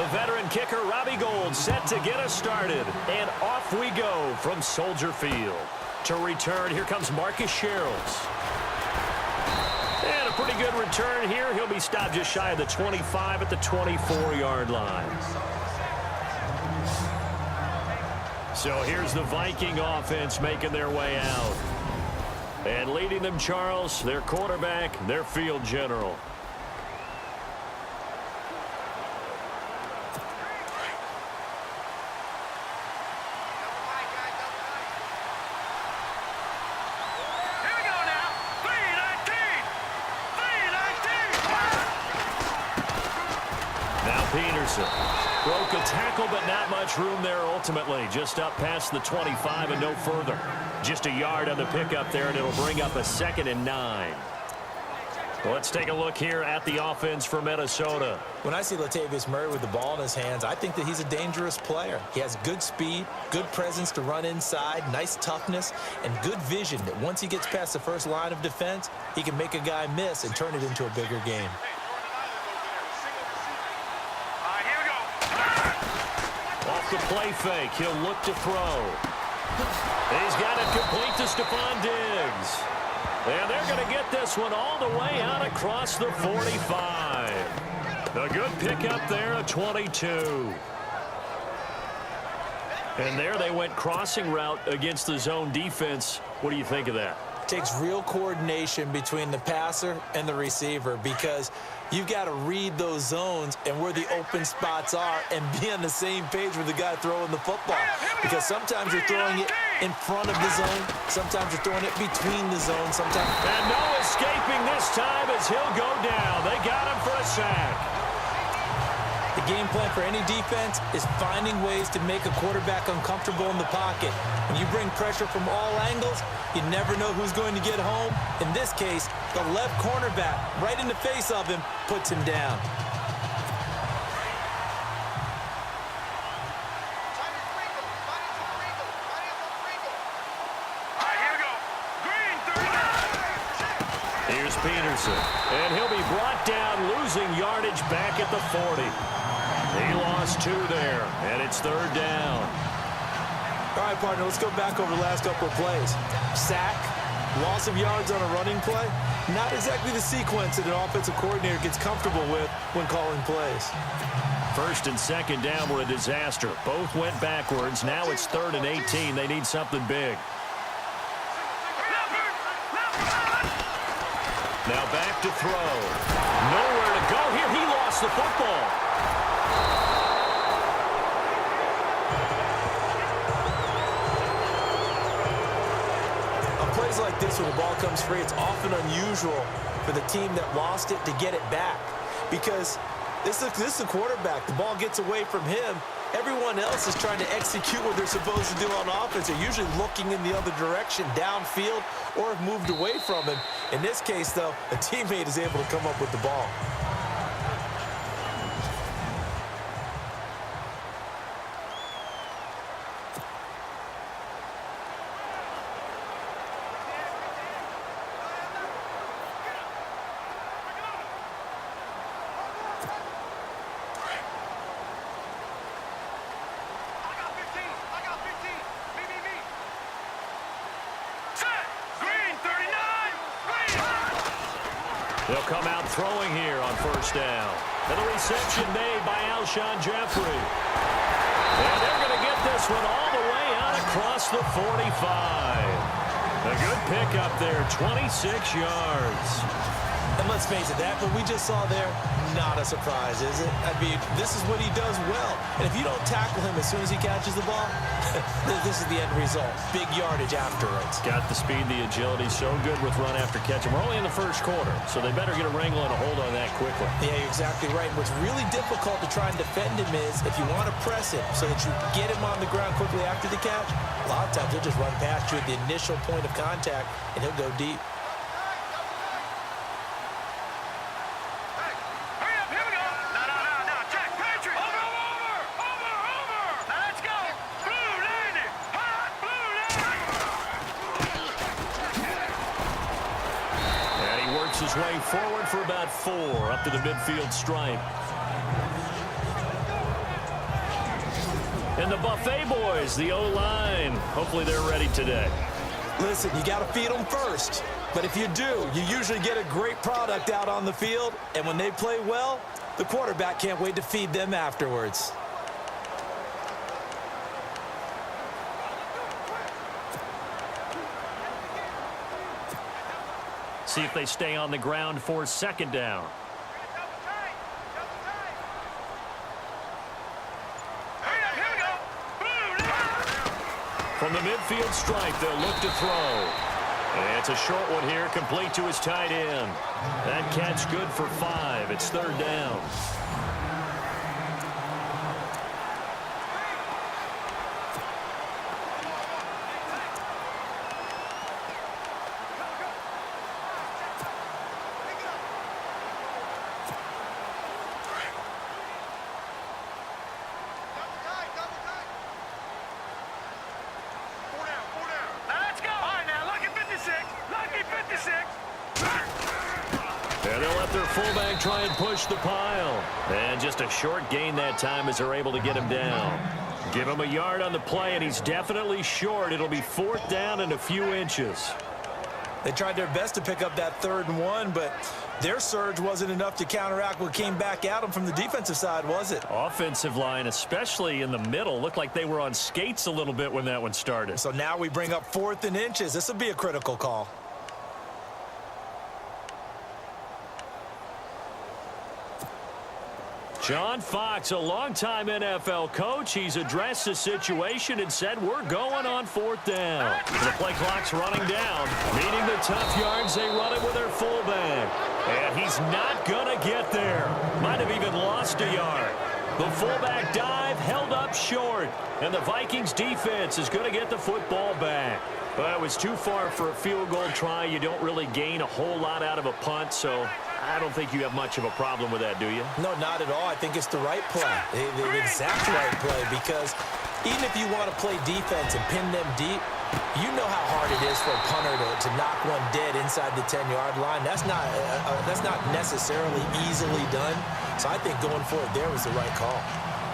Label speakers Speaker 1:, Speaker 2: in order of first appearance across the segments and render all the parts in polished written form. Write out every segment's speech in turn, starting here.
Speaker 1: veteran kicker Robbie Gould set to get us started. And off we go from Soldier Field. To return, here comes Marcus Sherrills. And a pretty good return here. He'll be stopped just shy of the 25 at the 24-yard line. So here's the Viking offense making their way out. And leading them, Charles, their quarterback, their field general. Broke a tackle, but not much room there ultimately. Just up past the 25 and no further. Just a yard on the pickup there, and it'll bring up a 2nd and 9. Well, let's take a look here at the offense for Minnesota.
Speaker 2: When I see Latavius Murray with the ball in his hands, I think that he's a dangerous player. He has good speed, good presence to run inside, nice toughness, and good vision that once he gets past the first line of defense, he can make a guy miss and turn it into a bigger game.
Speaker 1: The play fake. He'll look to throw. He's got it complete to Stephon Diggs. And they're going to get this one all the way out across the 45. A good pickup there at 22. And there they went crossing route against the zone defense. What do you think of that?
Speaker 2: Takes real coordination between the passer and the receiver because you've got to read those zones and where the open spots are and be on the same page with the guy throwing the football. Because sometimes you're throwing it in front of the zone. Sometimes you're throwing it between the zones. Sometimes.
Speaker 1: And no escaping this time as he'll go down. They got him for a sack.
Speaker 2: The game plan for any defense is finding ways to make a quarterback uncomfortable in the pocket. When you bring pressure from all angles, you never know who's going to get home. In this case, the left cornerback, right in the face of him, puts him down.
Speaker 1: Here's Peterson, and he'll be brought down, losing yardage back at the 40. He lost 2 there, and it's 3rd down.
Speaker 2: All right, partner, let's go back over the last couple of plays. Sack, loss of yards on a running play. Not exactly the sequence that an offensive coordinator gets comfortable with when calling plays.
Speaker 1: 1st and 2nd down were a disaster. Both went backwards. Now it's 3rd and 18. They need something big. Now back to throw. Nowhere to go here. He lost the football.
Speaker 2: Plays like this when the ball comes free, it's often unusual for the team that lost it to get it back because this is the quarterback. The ball gets away from him. Everyone else is trying to execute what they're supposed to do on offense. They're usually looking in the other direction, downfield, or have moved away from him. In this case, though, a teammate is able to come up with the ball.
Speaker 1: They'll come out throwing here on 1st down. And the reception made by Alshon Jeffrey. And they're going to get this one all the way out across the 45. A good pickup there, 26 yards.
Speaker 2: And let's face it, that what we just saw there, not a surprise, is it? I mean, this is what he does well. And if you don't tackle him as soon as he catches the ball, this is the end result. Big yardage afterwards.
Speaker 1: Got the speed, the agility, so good with run after catch. And we're only in the 1st quarter, so they better get a wrangle and a hold on that quickly.
Speaker 2: Yeah, you're exactly right. What's really difficult to try and defend him is if you want to press him so that you get him on the ground quickly after the catch, a lot of times he'll just run past you at the initial point of contact, and he'll go deep.
Speaker 1: His way forward for about 4 up to the midfield stripe. And the Buffet boys, the O-line, hopefully they're ready today.
Speaker 2: Listen, you got to feed them first. But if you do, you usually get a great product out on the field. And when they play well, the quarterback can't wait to feed them afterwards.
Speaker 1: See if they stay on the ground for second down. From the midfield stripe, they'll look to throw. And it's a short one here, complete to his tight end. That catch good for 5. It's third down. And they'll let their fullback try and push the pile. And just a short gain that time as they're able to get him down. Give him a yard on the play, and he's definitely short. It'll be fourth down and a few inches.
Speaker 2: They tried their best to pick up that 3rd and 1, but their surge wasn't enough to counteract what came back at them from the defensive side, was it?
Speaker 1: Offensive line, especially in the middle, looked like they were on skates a little bit when that one started.
Speaker 2: So now we bring up 4th and inches. This will be a critical call.
Speaker 1: John Fox, a longtime NFL coach. He's addressed the situation and said, we're going on 4th down. The play clock's running down. Needing the tough yards, they run it with their fullback. And he's not going to get there. Might have even lost a yard. The fullback dive held up short. And the Vikings defense is going to get the football back. Well, it was too far for a field goal try. You don't really gain a whole lot out of a punt, so I don't think you have much of a problem with that, do you?
Speaker 2: No, not at all. I think it's the right play, the exact right play, because even if you want to play defense and pin them deep, you know how hard it is for a punter to knock one dead inside the 10-yard line. That's not necessarily easily done. So I think going for it there was the right call.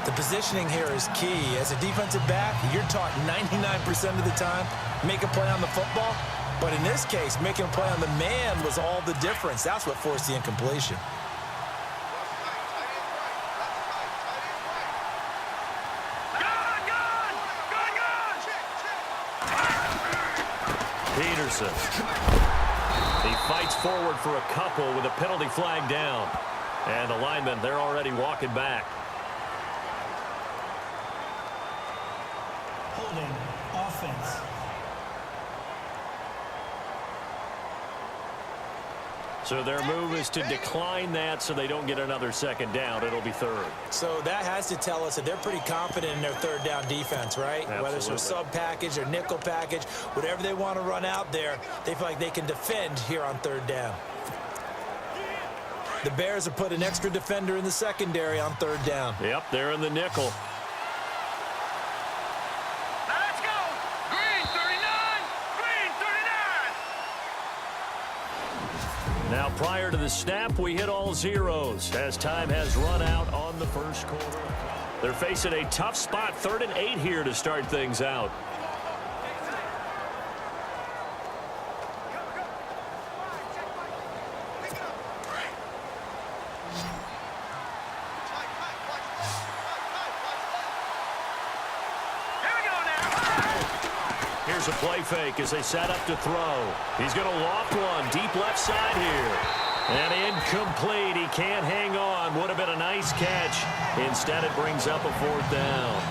Speaker 2: The positioning here is key. As a defensive back, you're taught 99% of the time, make a play on the football. But in this case, making a play on the man was all the difference. That's what forced the incompletion.
Speaker 1: Peterson. He fights forward for a couple with a penalty flag down. And the linemen, they're already walking back.
Speaker 3: Holding offense.
Speaker 1: So their move is to decline that so they don't get another second down. It'll be third.
Speaker 2: So that has to tell us that they're pretty confident in their third down defense, right?
Speaker 1: Absolutely.
Speaker 2: Whether it's a sub package or nickel package, whatever they want to run out there, they feel like they can defend here on third down. The Bears have put an extra defender in the secondary on third down.
Speaker 1: Yep, they're in the nickel.
Speaker 4: Let's go! Green 39! Green 39!
Speaker 1: Now, prior to the snap, we hit all zeros as time has run out on the first quarter. They're facing a tough spot, 3rd and 8 here to start things out. Here's a play fake as they set up to throw. He's going to loft one deep left side here. And incomplete. He can't hang on. Would have been a nice catch. Instead, it brings up a 4th down.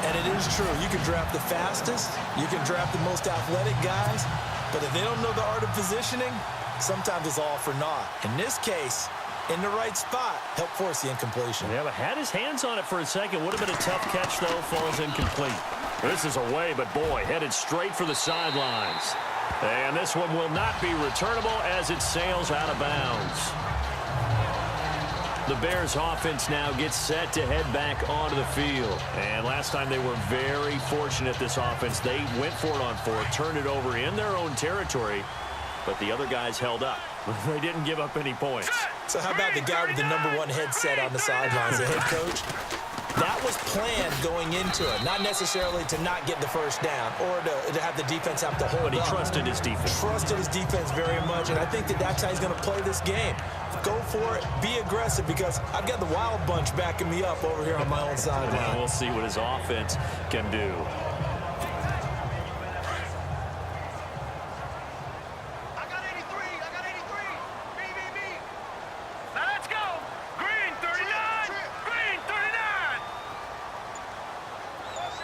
Speaker 2: And it is true. You can draft the fastest. You can draft the most athletic guys. But if they don't know the art of positioning, sometimes it's all for naught. In this case, in the right spot, help force the incompletion.
Speaker 1: Yeah, but had his hands on it for a second. Would have been a tough catch, though. Falls incomplete. This is away, but boy, headed straight for the sidelines. And this one will not be returnable as it sails out of bounds. The Bears offense now gets set to head back onto the field. And last time they were very fortunate, this offense. They went for it on 4th, turned it over in their own territory, but the other guys held up. They didn't give up any points.
Speaker 2: So how about the guy with the #1 headset on the sidelines, the head coach? That was planned going into it, not necessarily to not get the first down or to have the defense have to hold
Speaker 1: But he
Speaker 2: up.
Speaker 1: trusted his defense.
Speaker 2: Trusted his defense very much, and I think that's how he's going to play this game. Go for it. Be aggressive, because I've got the wild bunch backing me up over here on my own sideline.
Speaker 1: We'll see what his offense can do.
Speaker 4: I got 83. I got 83. B. Now let's go. Green 39. Green 39.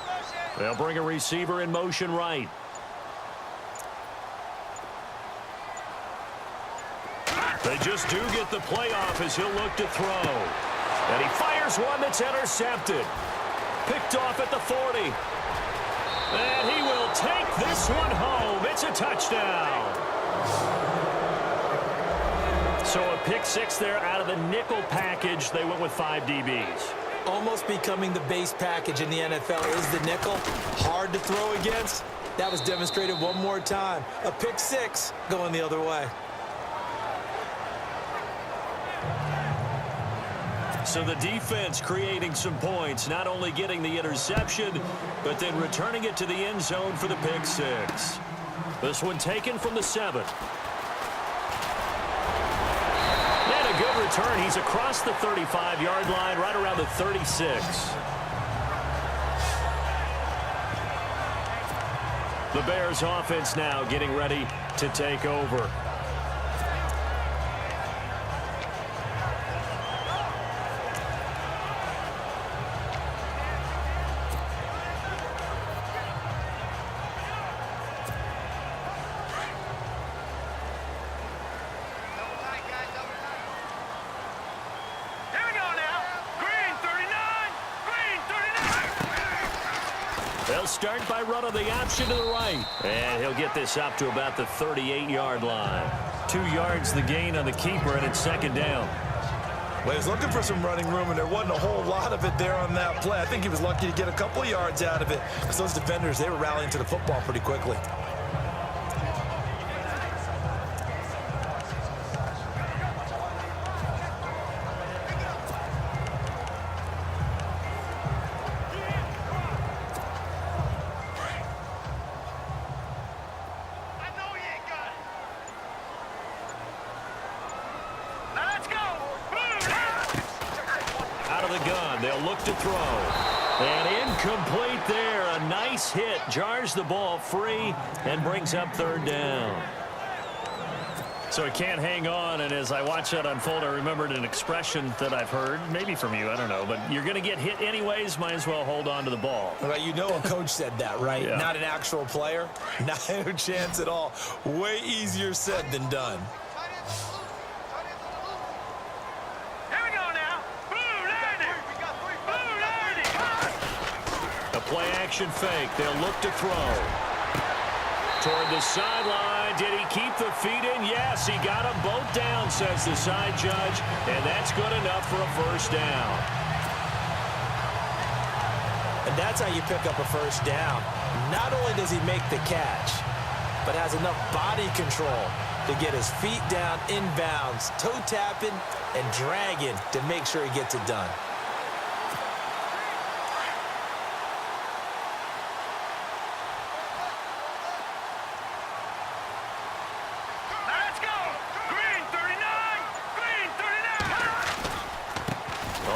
Speaker 4: Motion.
Speaker 1: They'll bring a receiver in motion right. They just do get the play off as he'll look to throw. And he fires one that's intercepted. Picked off at the 40. And he will take this one home. It's a touchdown. So a pick six there out of the nickel package. They went with 5 DBs.
Speaker 2: Almost becoming the base package in the NFL is the nickel. Hard to throw against. That was demonstrated one more time. A pick six going the other way.
Speaker 1: So the defense creating some points, not only getting the interception, but then returning it to the end zone for the pick six. This one taken from the 7. And a good return. He's across the 35-yard line, right around the 36. The Bears offense now getting ready to take over. They'll start by running the option to the right. And he'll get this up to about the 38-yard line. 2 yards the gain on the keeper, and it's second down.
Speaker 5: Well, he was looking for some running room, and there wasn't a whole lot of it there on that play. I think he was lucky to get a couple yards out of it. Because those defenders, they were rallying to the football pretty quickly.
Speaker 1: They'll look to throw. And incomplete there. A nice hit. Jars the ball free and brings up third down. So it can't hang on, and as I watch that unfold, I remembered an expression that I've heard, maybe from you, I don't know, but you're going to get hit anyways, might as well hold on to the ball.
Speaker 2: Well, you know a coach said that, right?
Speaker 1: Yeah.
Speaker 2: Not an actual player. Not a chance at all. Way easier said than done.
Speaker 1: Play-action fake. They'll look to throw. Toward the sideline. Did he keep the feet in? Yes, he got them both down, says the side judge. And that's good enough for a first down.
Speaker 2: And that's how you pick up a first down. Not only does he make the catch, but has enough body control to get his feet down inbounds, toe tapping and dragging to make sure he gets it done.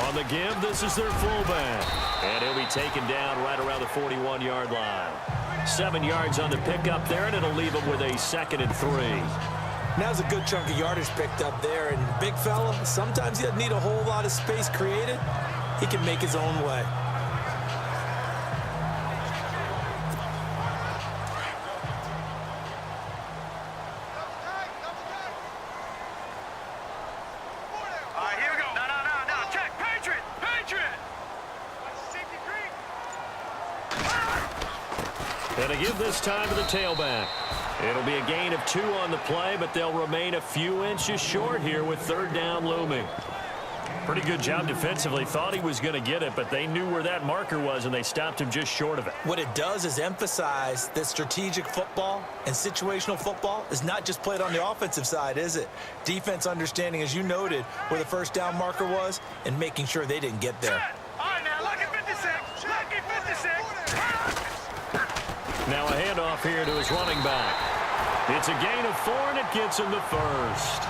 Speaker 1: On the give, this is their fullback. And he'll be taken down right around the 41-yard line. 7 yards on the pickup there, and it'll leave him with a 2nd and 3.
Speaker 2: Now's a good chunk of yardage picked up there. And big fella, sometimes he doesn't need a whole lot of space created. He can make his own way.
Speaker 1: And a give this time to the tailback. It'll be a gain of 2 on the play, but they'll remain a few inches short here with third down looming. Pretty good job defensively. Thought he was going to get it, but they knew where that marker was, and they stopped him just short of it.
Speaker 2: What it does is emphasize that strategic football and situational football is not just played on the offensive side, is it? Defense understanding, as you noted, where the first down marker was and making sure they didn't get there.
Speaker 4: All right, now look at 56.
Speaker 1: Now a handoff here to his running back. It's a gain of 4, and it gets him the first.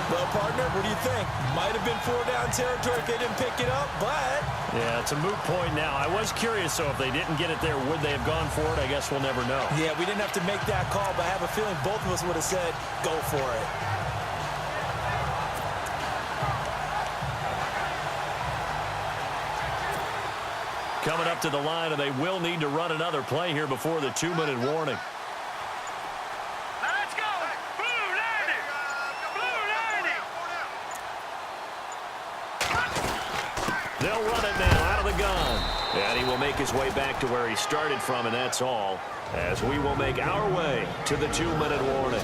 Speaker 2: Well, partner, what do you think? Might have been 4-down territory if they didn't pick it up, but...
Speaker 1: Yeah, it's a moot point now. I was curious, so if they didn't get it there, would they have gone for it? I guess we'll never know.
Speaker 2: Yeah, we didn't have to make that call, but I have a feeling both of us would have said, go for it.
Speaker 1: Coming up to the line, and they will need to run another play here before the 2-minute warning.
Speaker 4: Let's go! Blue 90! Blue 90!
Speaker 1: They'll run it now out of the gun. And he will make his way back to where he started from, and that's all, as we will make our way to the 2-minute warning.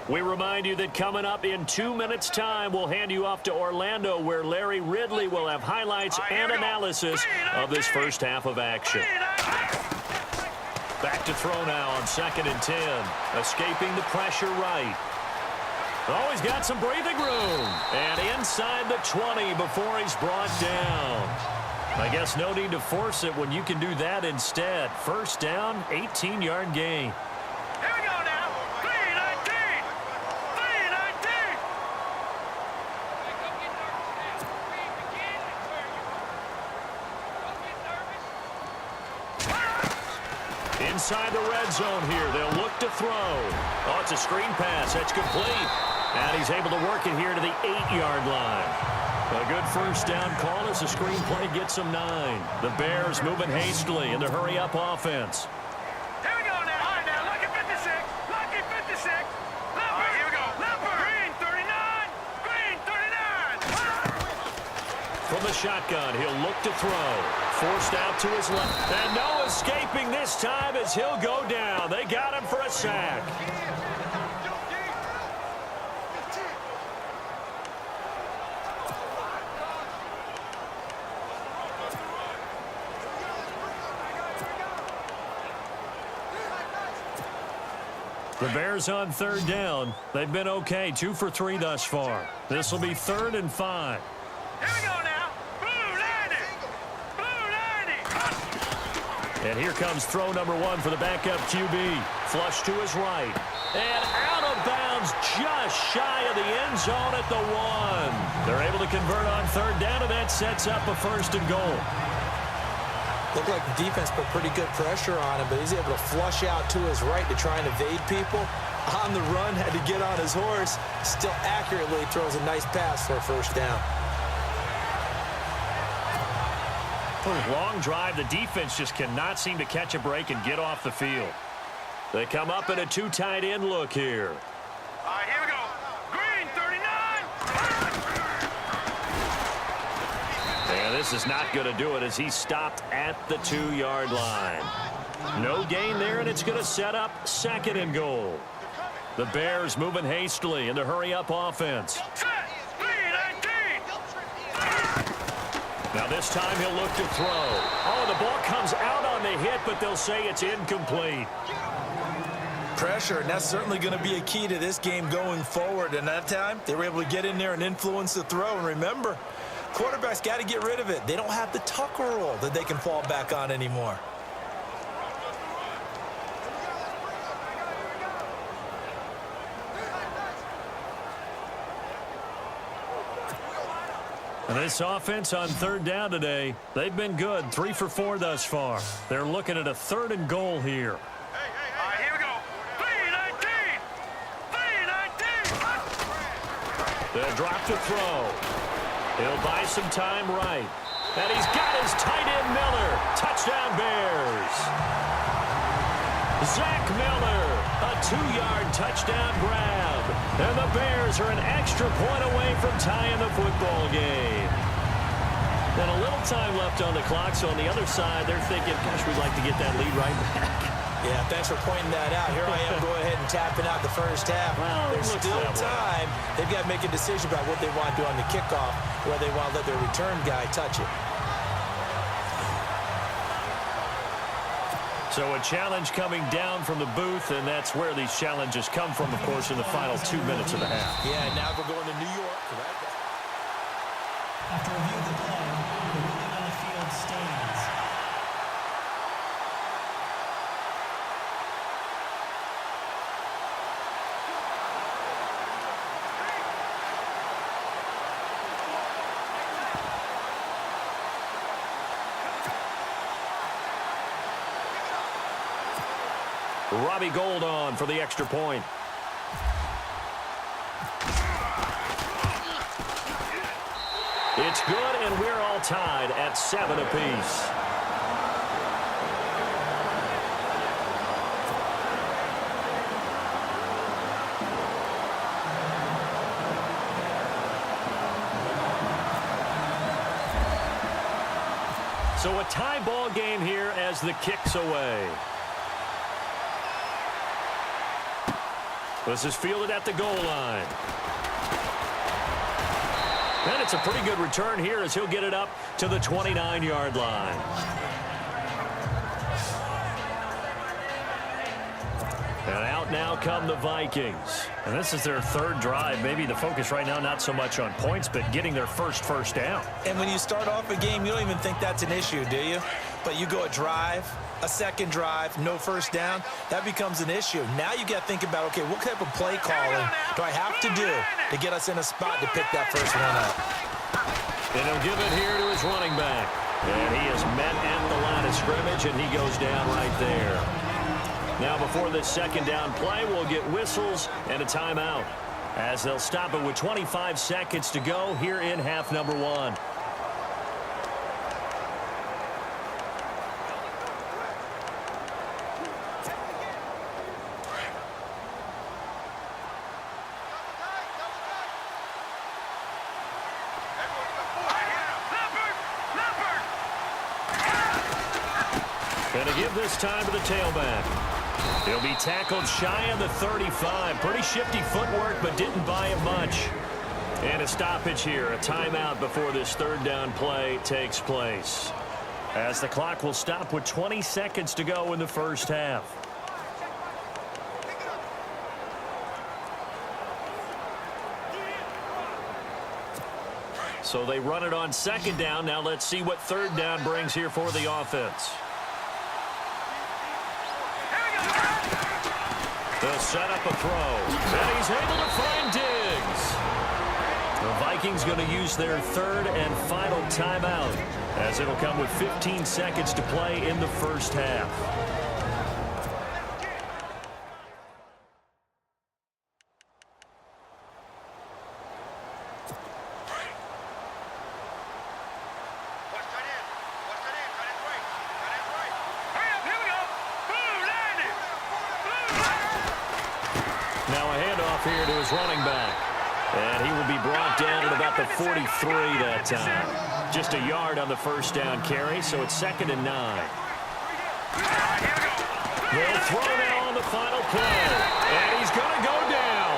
Speaker 1: We remind you that coming up in 2 minutes' time, we'll hand you off to Orlando, where Larry Ridley will have highlights and analysis of this first half of action. Back to throw now on 2nd and 10. Escaping the pressure right. Oh, he's got some breathing room. And inside the 20 before he's brought down. I guess no need to force it when you can do that instead. First down, 18-yard gain.
Speaker 4: Here we go now. 319! 319!
Speaker 1: Inside the red zone here, they'll look to throw. Oh, it's a screen pass. That's complete. And he's able to work it here to the 8-yard line. A good first down call as the screen play gets him 9. The Bears moving hastily in the hurry-up offense.
Speaker 4: Here we go now. All right, now, lucky 56. Lucky 56. All right, here we go. Leopard. Green 39. Green 39.
Speaker 1: From the shotgun, he'll look to throw. Forced out to his left. And no escaping this time as he'll go down. They got him for a sack. The Bears on 3rd down. They've been okay, 2 for 3 thus far. This will be 3rd and 5.
Speaker 4: Here we go now. Blue 90. Blue 90.
Speaker 1: And here comes throw number 1 for the backup QB. Flush to his right. And out of bounds just shy of the end zone at the 1. They're able to convert on 3rd down, and that sets up a 1st and goal.
Speaker 2: Looked like the defense put pretty good pressure on him, but he's able to flush out to his right to try and evade people. On the run, had to get on his horse. Still accurately throws a nice pass for a 1st down.
Speaker 1: Long drive. The defense just cannot seem to catch a break and get off the field. They come up in a 2 tight end look here.
Speaker 4: All right, here we go. Green 39.
Speaker 1: And this is not going to do it as he stopped at the 2-yard line. No gain there, and it's going to set up 2nd and goal. The Bears moving hastily in the hurry-up offense.
Speaker 4: Set. 319.
Speaker 1: Now this time he'll look to throw. Oh, the ball comes out on the hit, but they'll say it's incomplete.
Speaker 5: Pressure, and that's certainly going to be a key to this game going forward. And that time, they were able to get in there and influence the throw. And remember, quarterbacks got to get rid of it. They don't have the Tucker rule that they can fall back on anymore.
Speaker 1: And this offense on 3rd down today, they've been good, 3 for 4 thus far. They're looking at a 3rd and goal here.
Speaker 4: All right, here we go. 319. 319.
Speaker 1: They'll drop to throw. He'll buy some time right. And he's got his tight end Miller. Touchdown Bears. Zach Miller, a 2-yard touchdown grab. And the Bears are an extra point away from tying the football game. And a little time left on the clock, so on the other side, they're thinking, gosh, we'd like to get that lead right back.
Speaker 2: Yeah, thanks for pointing that out. Here I am going ahead and tapping out the first half.
Speaker 1: Well,
Speaker 2: There's still time. They've got to make a decision about what they want to do on the kickoff, whether they want to let their return guy touch it.
Speaker 1: So a challenge coming down from the booth, and that's where these challenges come from, of course, in the final 2 minutes of the half.
Speaker 2: Yeah, now we're going to New York.
Speaker 3: After review of the play, the ruling on the field stands.
Speaker 1: Robbie Gould on for the extra point. It's good, and we're all tied at 7 apiece. So a tie ball game here as the kick's away. This is fielded at the goal line. And it's a pretty good return here as he'll get it up to the 29-yard line. And out now come the Vikings. And this is their third drive. Maybe the focus right now not so much on points, but getting their first down.
Speaker 2: And when you start off a game, you don't even think that's an issue, do you? But you go a drive, a second drive, no first down, that becomes an issue. Now you got to think about, okay, what type of play calling do I have to do to get us in a spot to pick that first one up?
Speaker 1: And he'll give it here to his running back. And he is met at the line of scrimmage, and he goes down right there. Now before this second down play, we'll get whistles and a timeout, as they'll stop it with 25 seconds to go here in half number 1. Going to give this time to the tailback. He'll be tackled shy of the 35. Pretty shifty footwork, but didn't buy him much. And a stoppage here, a timeout before this third down play takes place, as the clock will stop with 20 seconds to go in the first half. So they run it on second down. Now let's see what third down brings here for the offense. They'll set up a throw, and he's able to find Diggs. The Vikings going to use their third and final timeout, as it'll come with 15 seconds to play in the first half. Here to his running back, and he will be brought down at about the 43 that time. Just a yard on the first down carry, so it's 2nd and 9. They'll throw now on the final play, and he's going to go down.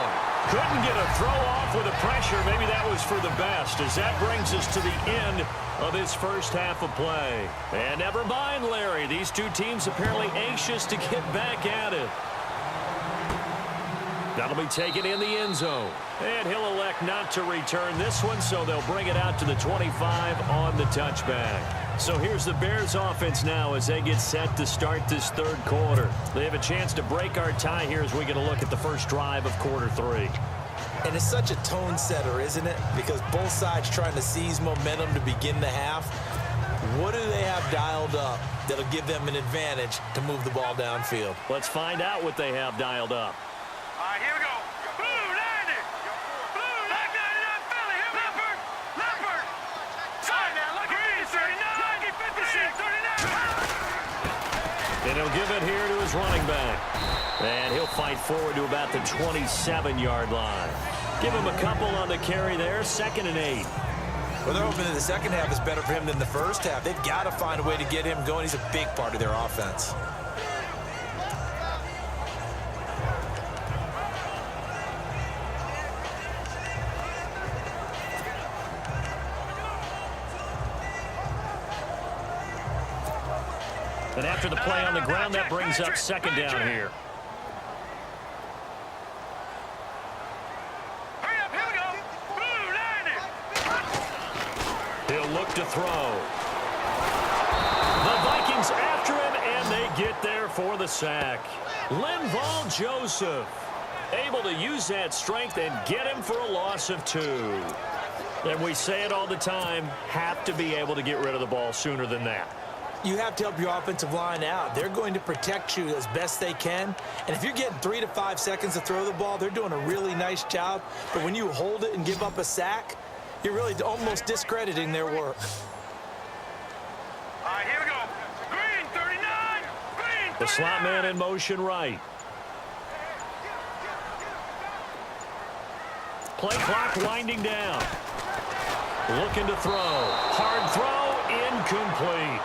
Speaker 1: Couldn't get a throw off with the pressure. Maybe that was for the best, as that brings us to the end of this first half of play. And never mind, Larry, these two teams apparently anxious to get back at it. That'll be taken in the end zone. And he'll elect not to return this one, so they'll bring it out to the 25 on the touchback. So here's the Bears offense now as they get set to start this third quarter. They have a chance to break our tie here as we get a look at the first drive of quarter 3.
Speaker 2: And it's such a tone setter, isn't it? Because both sides trying to seize momentum to begin the half. What do they have dialed up that'll give them an advantage to move the ball downfield?
Speaker 1: Let's find out what they have dialed up.
Speaker 4: All right, here we go. Blue 90. Blue, black 99, Philly. Here, Leopard. Leopard. Side now, look at green, 39. 56, 39.
Speaker 1: And he'll give it here to his running back. And he'll fight forward to about the 27-yard line. Give him a couple on the carry there, 2nd and 8.
Speaker 2: Well, they're hoping that the second half is better for him than the first half. They've got to find a way to get him going. He's a big part of their offense.
Speaker 1: And after the play on the ground, that brings up second down here.
Speaker 4: Hurry up, here we go. Blue, 90.
Speaker 1: He'll look to throw. The Vikings after him, and they get there for the sack. Linval Joseph able to use that strength and get him for a loss of 2. And we say it all the time, have to be able to get rid of the ball sooner than that.
Speaker 2: You have to help your offensive line out. They're going to protect you as best they can. And if you're getting 3 to 5 seconds to throw the ball, they're doing a really nice job. But when you hold it and give up a sack, you're really almost discrediting their work.
Speaker 4: All right, here we go. Green, 39. Green, 39.
Speaker 1: The slot man in motion right. Play clock winding down. Looking to throw. Hard throw, incomplete.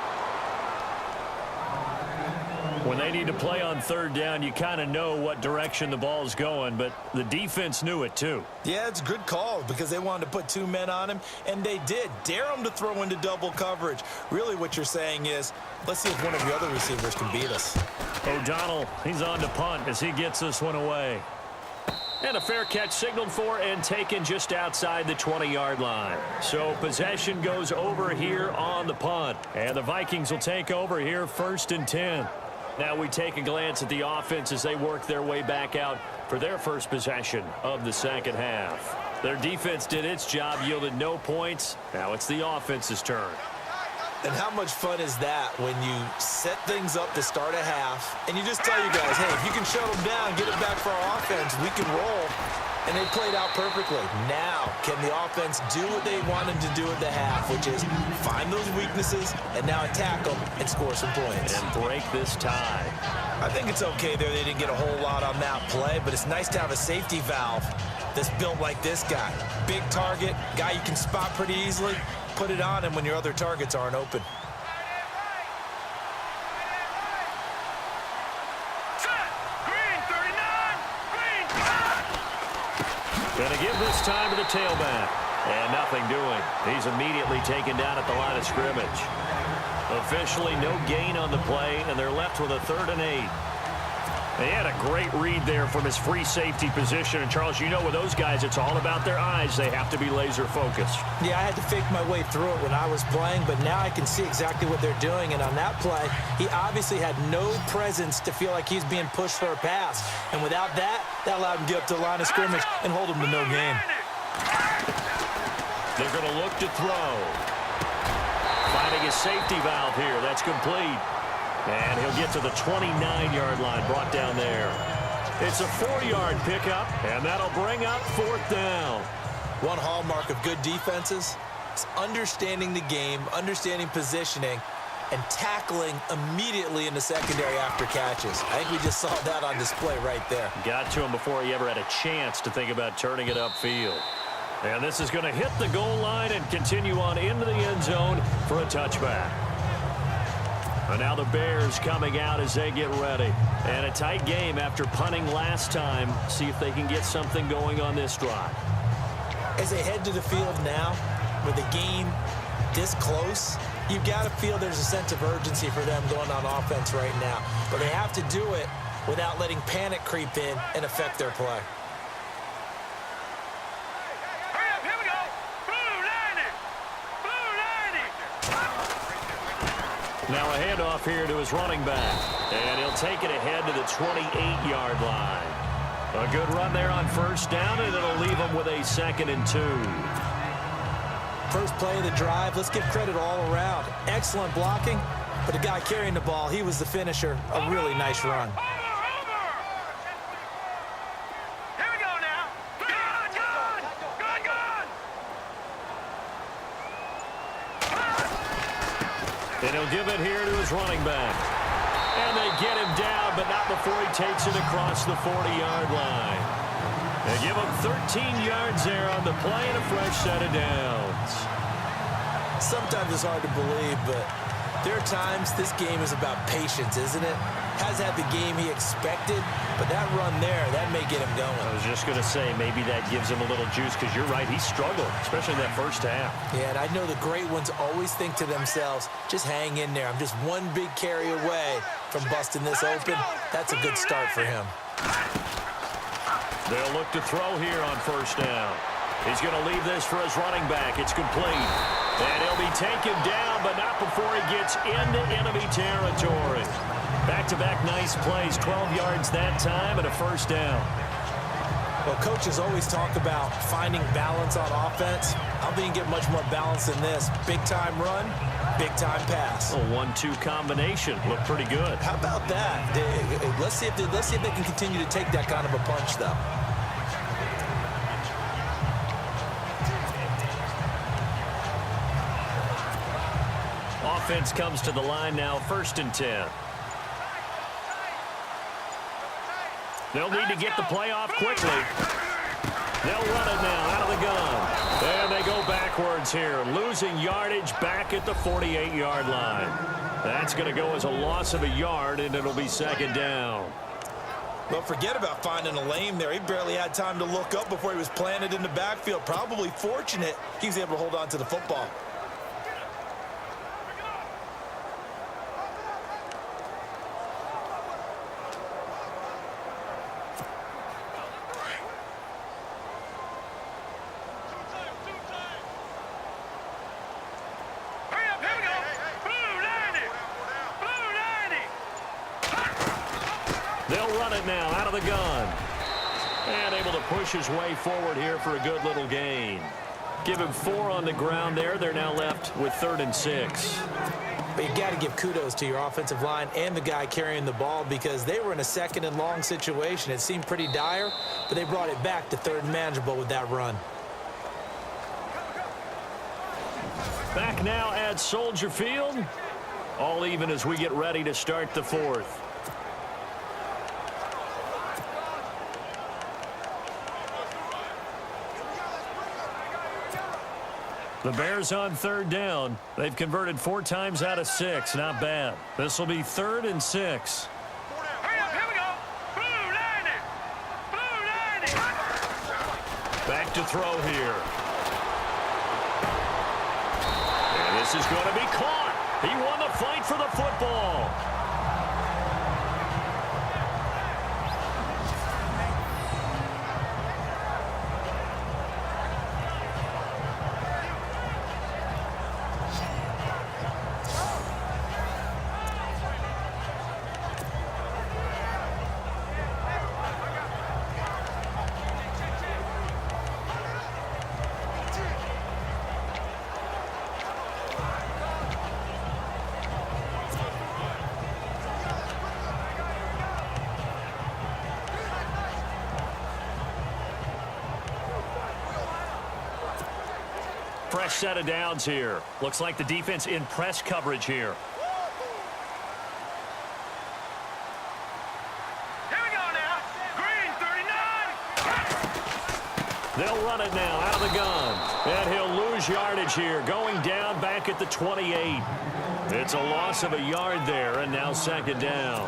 Speaker 1: When they need to play on third down, you kind of know what direction the ball's going, but the defense knew it too.
Speaker 5: Yeah, it's a good call because they wanted to put 2 men on him, and they did. Dare him to throw into double coverage. Really what you're saying is, let's see if one of the other receivers can beat us.
Speaker 1: O'Donnell, he's on to punt as he gets this one away. And a fair catch signaled for and taken just outside the 20-yard line. So possession goes over here on the punt. And the Vikings will take over here 1st and 10. Now we take a glance at the offense as they work their way back out for their first possession of the second half. Their defense did its job, yielded no points. Now it's the offense's turn.
Speaker 2: And how much fun is that when you set things up to start a half and you just tell you guys, hey, if you can shut them down, get it back for our offense, we can roll. And they played out perfectly. Now, can the offense do what they wanted to do at the half, which is find those weaknesses and now attack them and score some points.
Speaker 1: And break this tie.
Speaker 5: I think it's okay there. They didn't get a whole lot on that play, but it's nice to have a safety valve that's built like this guy. Big target, guy you can spot pretty easily. Put it on him when your other targets aren't open.
Speaker 4: Set. Green, 39. Green, cut.
Speaker 1: Gonna give this time to the tailback. And nothing doing. He's immediately taken down at the line of scrimmage. Officially no gain on the play, and they're left with a 3rd and 8. They had a great read there from his free safety position. And, Charles, you know with those guys, it's all about their eyes. They have to be laser-focused.
Speaker 2: Yeah, I had to fake my way through it when I was playing, but now I can see exactly what they're doing. And on that play, he obviously had no presence to feel like he's being pushed for a pass. And without that, that allowed him to get up to the line of scrimmage and hold him to no gain.
Speaker 1: They're going to look to throw. Finding a safety valve here. That's complete. And he'll get to the 29-yard line, brought down there. It's a 4-yard pickup, and that'll bring up 4th down.
Speaker 2: One hallmark of good defenses is understanding the game, understanding positioning, and tackling immediately in the secondary after catches. I think we just saw that on display right there.
Speaker 1: Got to him before he ever had a chance to think about turning it upfield. And this is going to hit the goal line and continue on into the end zone for a touchback. And now the Bears coming out as they get ready. And a tight game after punting last time. See if they can get something going on this drive.
Speaker 2: As they head to the field now, with the game this close, you've got to feel there's a sense of urgency for them going on offense right now. But they have to do it without letting panic creep in and affect their play.
Speaker 4: Hurry up, here we go. Blue, 90. Blue, 90.
Speaker 1: Now a handoff here to his running back. And he'll take it ahead to the 28-yard line. A good run there on 1st down, and it'll leave him with a 2nd and 2.
Speaker 2: First play of the drive, let's give credit all around. Excellent blocking, but the guy carrying the ball, he was the finisher. A really nice run.
Speaker 4: Over. Here we go now. Good.
Speaker 1: And he'll give it here to his running back. And they get him down, but not before he takes it across the 40-yard line. They give him 13 yards there on the play and a fresh set of downs.
Speaker 2: Sometimes it's hard to believe, but there are times this game is about patience, isn't it?
Speaker 5: has had the game he expected, but that run there, that may get him going.
Speaker 1: I was just going to say, maybe that gives him a little juice, because you're right, he struggled, especially in that first half.
Speaker 5: Yeah, and I know the great ones always think to themselves, just hang in there. I'm just one big carry away from busting this open. That's a good start for him.
Speaker 1: They'll look to throw here on first down. He's going to leave this for his running back. It's complete. And he'll be taken down, but not before he gets into enemy territory. Back-to-back nice plays, 12 yards that time, and a first down.
Speaker 5: Well, coaches always talk about finding balance on offense. I don't think you get much more balance than this. Big-time run, big-time pass.
Speaker 1: A 1-2 combination. Looked pretty good.
Speaker 5: How about that? Let's see if they can continue to take that kind of a punch, though.
Speaker 1: Offense comes to the line now, 1st and 10. They'll need to get the play off quickly. They'll run it now out of the gun. And they go backwards here, losing yardage back at the 48-yard line. That's going to go as a loss of a yard, and it'll be 2nd down.
Speaker 5: Well, forget about finding a lane there. He barely had time to look up before he was planted in the backfield. Probably fortunate he was able to hold on to the football.
Speaker 1: They'll run it now out of the gun. And able to push his way forward here for a good little gain. Give him 4 on the ground there. They're now left with 3rd and 6.
Speaker 5: But you got to give kudos to your offensive line and the guy carrying the ball, because they were in a 2nd and long situation. It seemed pretty dire, but they brought it back to 3rd and manageable with that run.
Speaker 1: Back now at Soldier Field. All even as we get ready to start the 4th. The Bears on 3rd down. They've converted 4 times out of 6. Not bad. This will be 3rd and 6.
Speaker 4: Hurry up, here we go. Blue 90. Blue 90.
Speaker 1: Back to throw here. And this is going to be caught. He won the fight for the football. Fresh set of downs here. Looks like the defense in press coverage here.
Speaker 4: Here we go now. Green 39.
Speaker 1: They'll run it now out of the gun. And he'll lose yardage here, going down back at the 28. It's a loss of a yard there, and now 2nd down.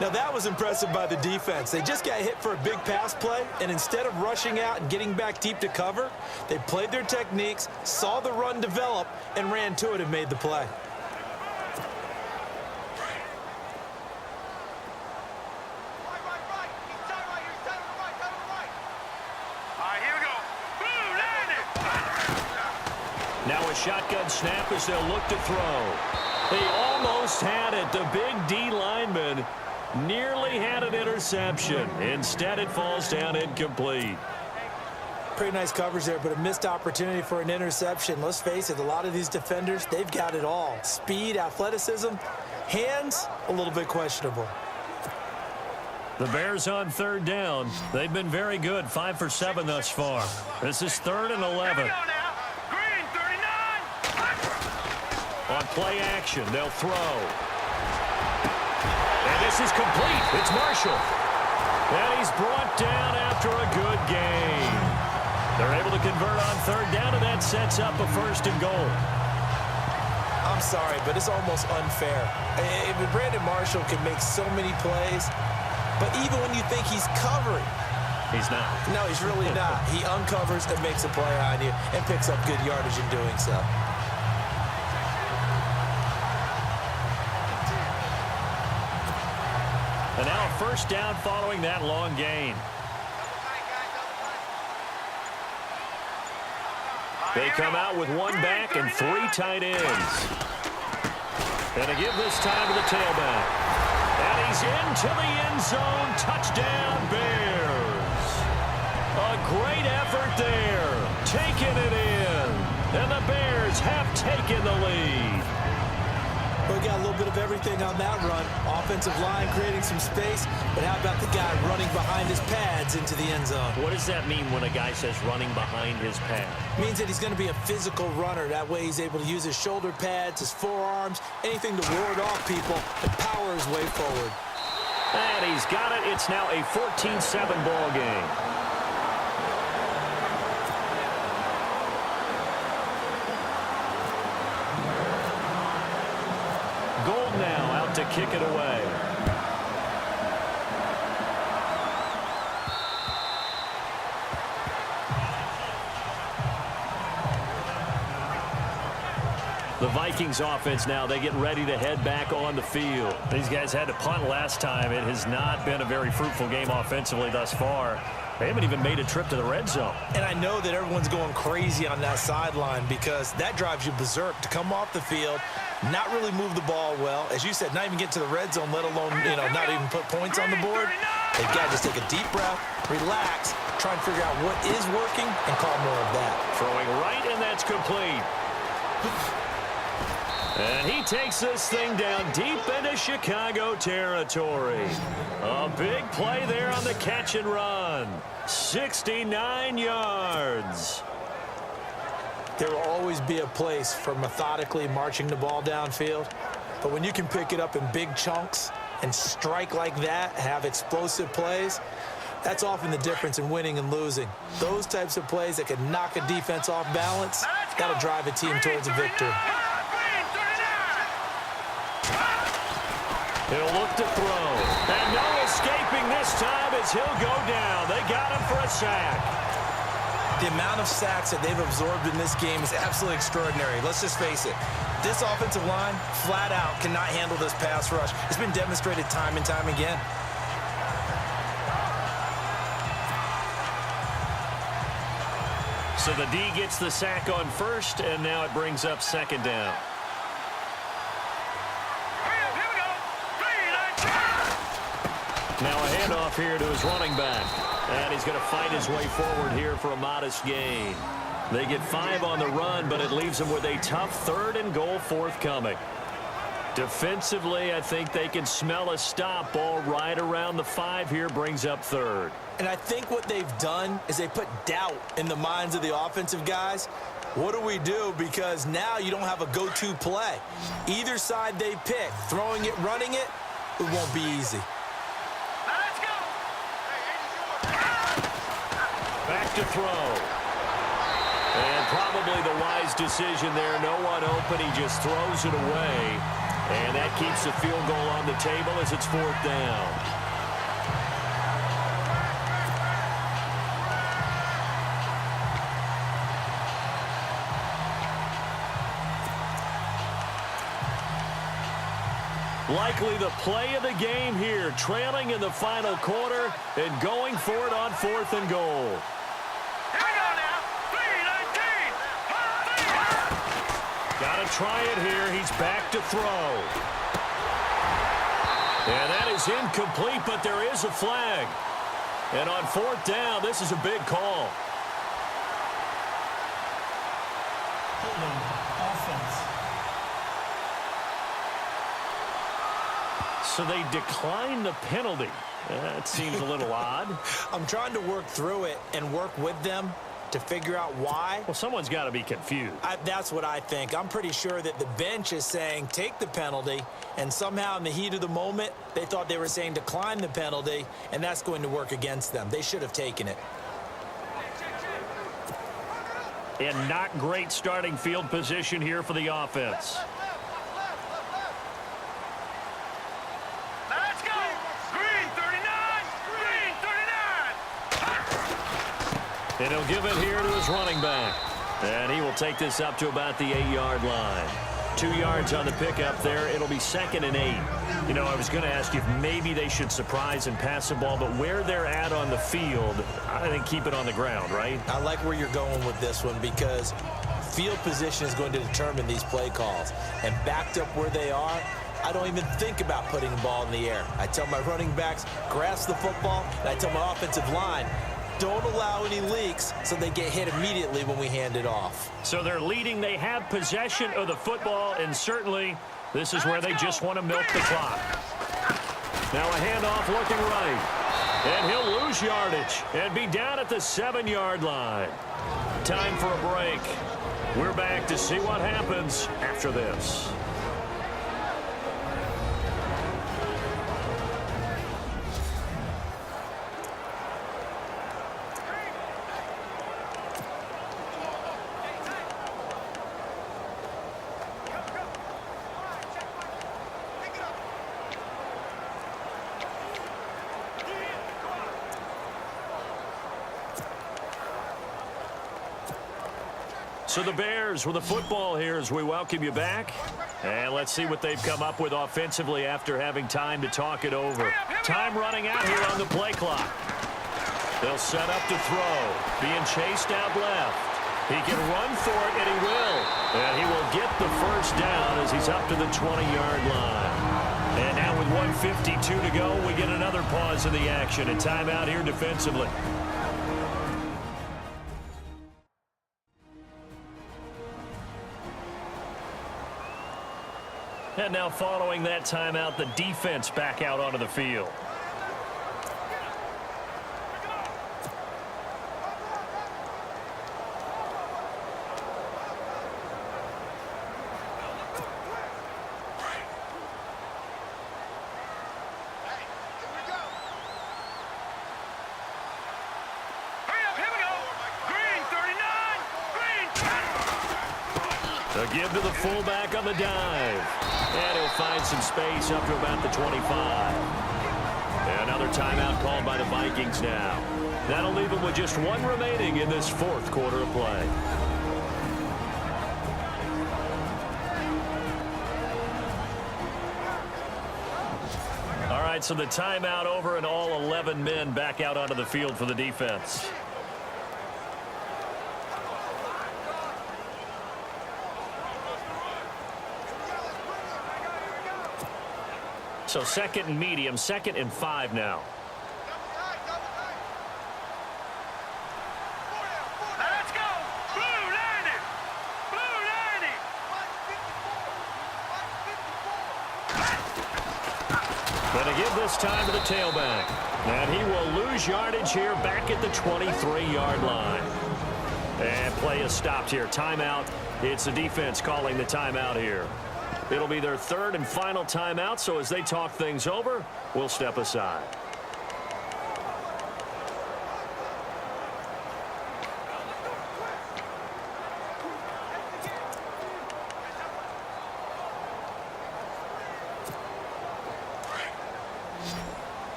Speaker 5: Now, that was impressive by the defense. They just got hit for a big pass play, and instead of rushing out and getting back deep to cover, they played their techniques, saw the run develop, and ran to it and made the play.
Speaker 4: All right, here we go. Blue 90.
Speaker 1: Now a shotgun snap as they'll look to throw. They almost had it. The big D lineman nearly had an interception. Instead, it falls down incomplete.
Speaker 5: Pretty nice coverage there, but a missed opportunity for an interception. Let's face it, a lot of these defenders, they've got it all. Speed, athleticism, hands, a little bit questionable.
Speaker 1: The Bears on 3rd down. They've been very good, 5 for 7 thus far. This is 3rd and 11.
Speaker 4: Here we go now. Green 39.
Speaker 1: On play action, they'll throw. And this is complete. It's Marshall. And he's brought down after a good game. They're able to convert on 3rd down, and that sets up a 1st and goal.
Speaker 5: I'm
Speaker 2: I'm sorry, but it's almost unfair. Brandon Marshall can make so many plays, but even when you think he's covering,
Speaker 1: he's not.
Speaker 2: No, he's really not. He uncovers and makes a play on you and picks up good yardage in doing so.
Speaker 1: And now a first down following that long gain. They come out with one back and three tight ends. And they give this time to the tailback. And he's into the end zone. Touchdown, Bears. A great effort there. Taking it in. And the Bears have taken the lead.
Speaker 2: We got a little bit of everything on that run. Offensive line creating some space, but how about the guy running behind his pads into the end zone?
Speaker 1: What does that mean when a guy says running behind his pad?
Speaker 2: Means that he's going to be a physical runner. That way he's able to use his shoulder pads, his forearms, anything to ward off people and power his way forward.
Speaker 1: And he's got it. It's now a 14-7 ball game. Gold now out to kick it away. The Vikings offense now, they get ready to head back on the field. These guys had to punt last time. It has not been a very fruitful game offensively thus far. They haven't even made a trip to the red zone.
Speaker 2: And I know that everyone's going crazy on that sideline because that drives you berserk to come off the field, not really move the ball well. As you said, not even get to the red zone, let alone, not even put points on the board. They've got to just take a deep breath, relax, try and figure out what is working, and call more of that.
Speaker 1: Throwing right, and that's complete. And he takes this thing down deep into Chicago territory. A big play there on the catch and run. 69 yards.
Speaker 2: There will always be a place for methodically marching the ball downfield. But when you can pick it up in big chunks and strike like that, have explosive plays, that's often the difference in winning and losing. Those types of plays that can knock a defense off balance, that'll drive a team towards a victory.
Speaker 1: He'll look to throw. And no escaping this time as he'll go down. They got him for a sack.
Speaker 5: The amount of sacks that they've absorbed in this game is absolutely extraordinary. Let's just face it. This offensive line, flat out, cannot handle this pass rush. It's been demonstrated time and time again.
Speaker 1: So the D gets the sack on first, and now it brings up second down. Now a handoff here to his running back. And he's going to fight his way forward here for a modest gain. They get 5 on the run, but it leaves them with a tough 3rd and goal forthcoming. Defensively, I think they can smell a stop. Ball right around the 5 here, brings up 3rd.
Speaker 2: And I think what they've done is they put doubt in the minds of the offensive guys. What do we do? Because now you don't have a go-to play. Either side they pick, throwing it, running it, it won't be easy.
Speaker 1: Back to throw. And probably the wise decision there. No one open. He just throws it away. And that keeps the field goal on the table as it's 4th down. Likely the play of the game here, trailing in the final quarter and going for it on 4th and goal.
Speaker 4: Here we go now. 3-19.
Speaker 1: Got to try it here. He's back to throw. And that is incomplete, but there is a flag. And on 4th down, this is a big call.
Speaker 3: Holding offense.
Speaker 1: So they decline the penalty. That seems a little odd.
Speaker 2: I'm trying to work through it and work with them to figure out why.
Speaker 1: Well, someone's got to be confused.
Speaker 2: That's what I think. I'm pretty sure that the bench is saying take the penalty, and somehow in the heat of the moment, they thought they were saying decline the penalty, and that's going to work against them. They should have taken it.
Speaker 1: And not great starting field position here for the offense. And he'll give it here to his running back. And he will take this up to about the 8-yard line. 2 yards on the pickup there. It'll be 2nd and 8. You know, I was going to ask you if maybe they should surprise and pass the ball, but where they're at on the field, I think keep it on the ground, right?
Speaker 2: I like where you're going with this one because field position is going to determine these play calls. And backed up where they are, I don't even think about putting the ball in the air. I tell my running backs, grasp the football, and I tell my offensive line, don't allow any leaks so they get hit immediately when we hand it off.
Speaker 1: So they're leading. They have possession of the football, and certainly this is where they just want to milk the clock. Now a handoff looking right. And he'll lose yardage and be down at the 7-yard line. Time for a break. We're back to see what happens after this. So the Bears with the football here as we welcome you back. And let's see what they've come up with offensively after having time to talk it over. Time running out here on the play clock. They'll set up to throw. Being chased out left. He can run for it, and he will. And he will get the first down as he's up to the 20-yard line. And now with 1:52 to go, we get another pause in the action. A timeout here defensively. And now following that timeout, the defense back out onto the field. Give to the fullback on the dive. And he'll find some space up to about the 25. And another timeout called by the Vikings now. That'll leave them with just 1 remaining in this 4th quarter of play. All right, so the timeout over and all 11 men back out onto the field for the defense. So 2nd and medium, 2nd and 5 now.
Speaker 4: Let's go! Blue 90! Blue 90!
Speaker 1: Going to give this time to the tailback. And he will lose yardage here back at the 23-yard line. And play is stopped here. Timeout. It's the defense calling the timeout here. It'll be their 3rd and final timeout, so as they talk things over, we'll step aside.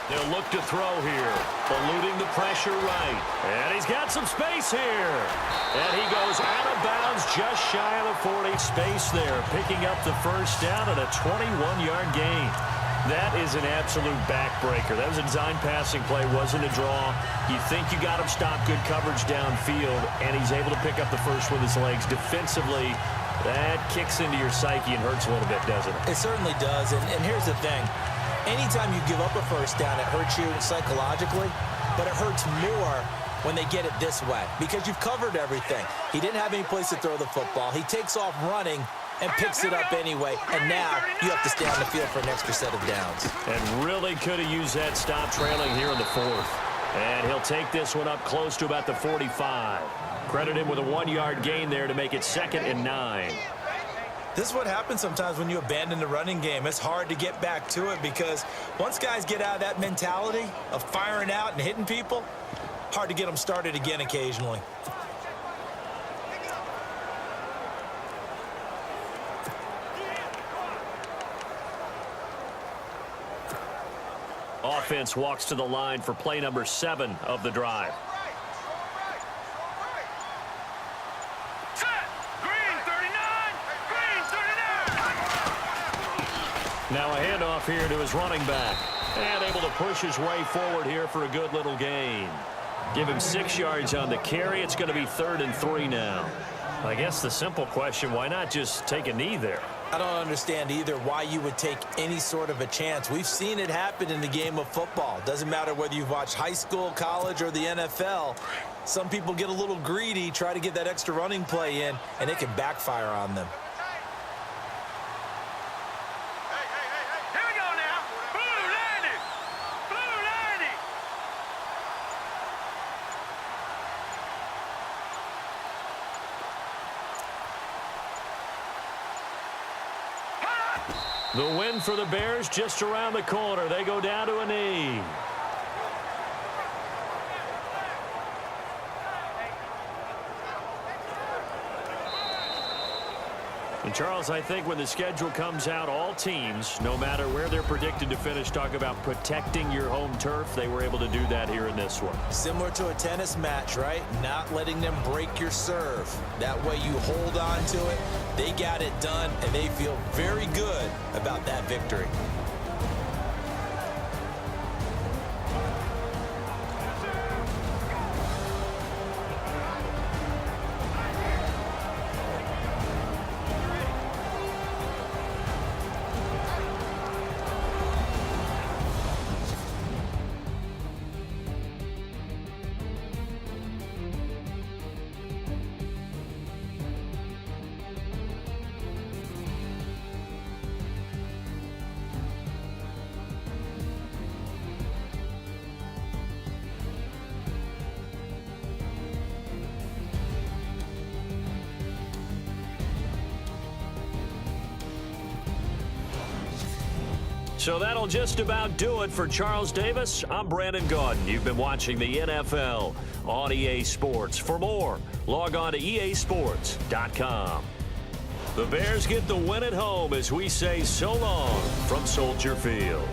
Speaker 1: They'll look to throw here, eluding the pressure right. And he's got some space here. And he goes out of bounds just shy of the 40. Space there, picking up the first down and a 21-yard gain. That is an absolute backbreaker. That was a design passing play, wasn't a draw. You think you got him stopped, good coverage downfield, and he's able to pick up the first with his legs. Defensively, that kicks into your psyche and hurts a little bit, doesn't it?
Speaker 2: It certainly does, and here's the thing. Anytime you give up a first down, it hurts you psychologically, but it hurts more when they get it this way because you've covered everything. He didn't have any place to throw the football. He takes off running and picks it up anyway, and now you have to stay on the field for an extra set of downs.
Speaker 1: And really could have used that stop trailing here in the 4th. And he'll take this one up close to about the 45. Credit him with a 1-yard gain there to make it 2nd and 9.
Speaker 5: This is what happens sometimes when you abandon the running game. It's hard to get back to it because once guys get out of that mentality of firing out and hitting people, hard to get them started again occasionally.
Speaker 1: Offense walks to the line for play number 7 of the drive.
Speaker 4: Set. Green 39. Green 39.
Speaker 1: Now a handoff here to his running back. And able to push his way forward here for a good little gain. Give him 6 yards on the carry. It's going to be 3rd and 3 now. I guess the simple question, why not just take a knee there?
Speaker 2: I don't understand either why you would take any sort of a chance. We've seen it happen in the game of football. Doesn't matter whether you've watched high school, college, or the NFL. Some people get a little greedy, try to get that extra running play in, and it can backfire on them.
Speaker 4: Here we go now. Blue 90. Blue 90.
Speaker 1: The win for the Bears just around the corner. They go down to a knee. And Charles, I think when the schedule comes out, all teams, no matter where they're predicted to finish, talk about protecting your home turf. They were able to do that here in this one.
Speaker 2: Similar to a tennis match, right? Not letting them break your serve. That way you hold on to it. They got it done, and they feel very good about that victory.
Speaker 1: So that'll just about do it for Charles Davis. I'm Brandon Gaudin. You've been watching the NFL on EA Sports. For more, log on to easports.com. The Bears get the win at home as we say so long from Soldier Field.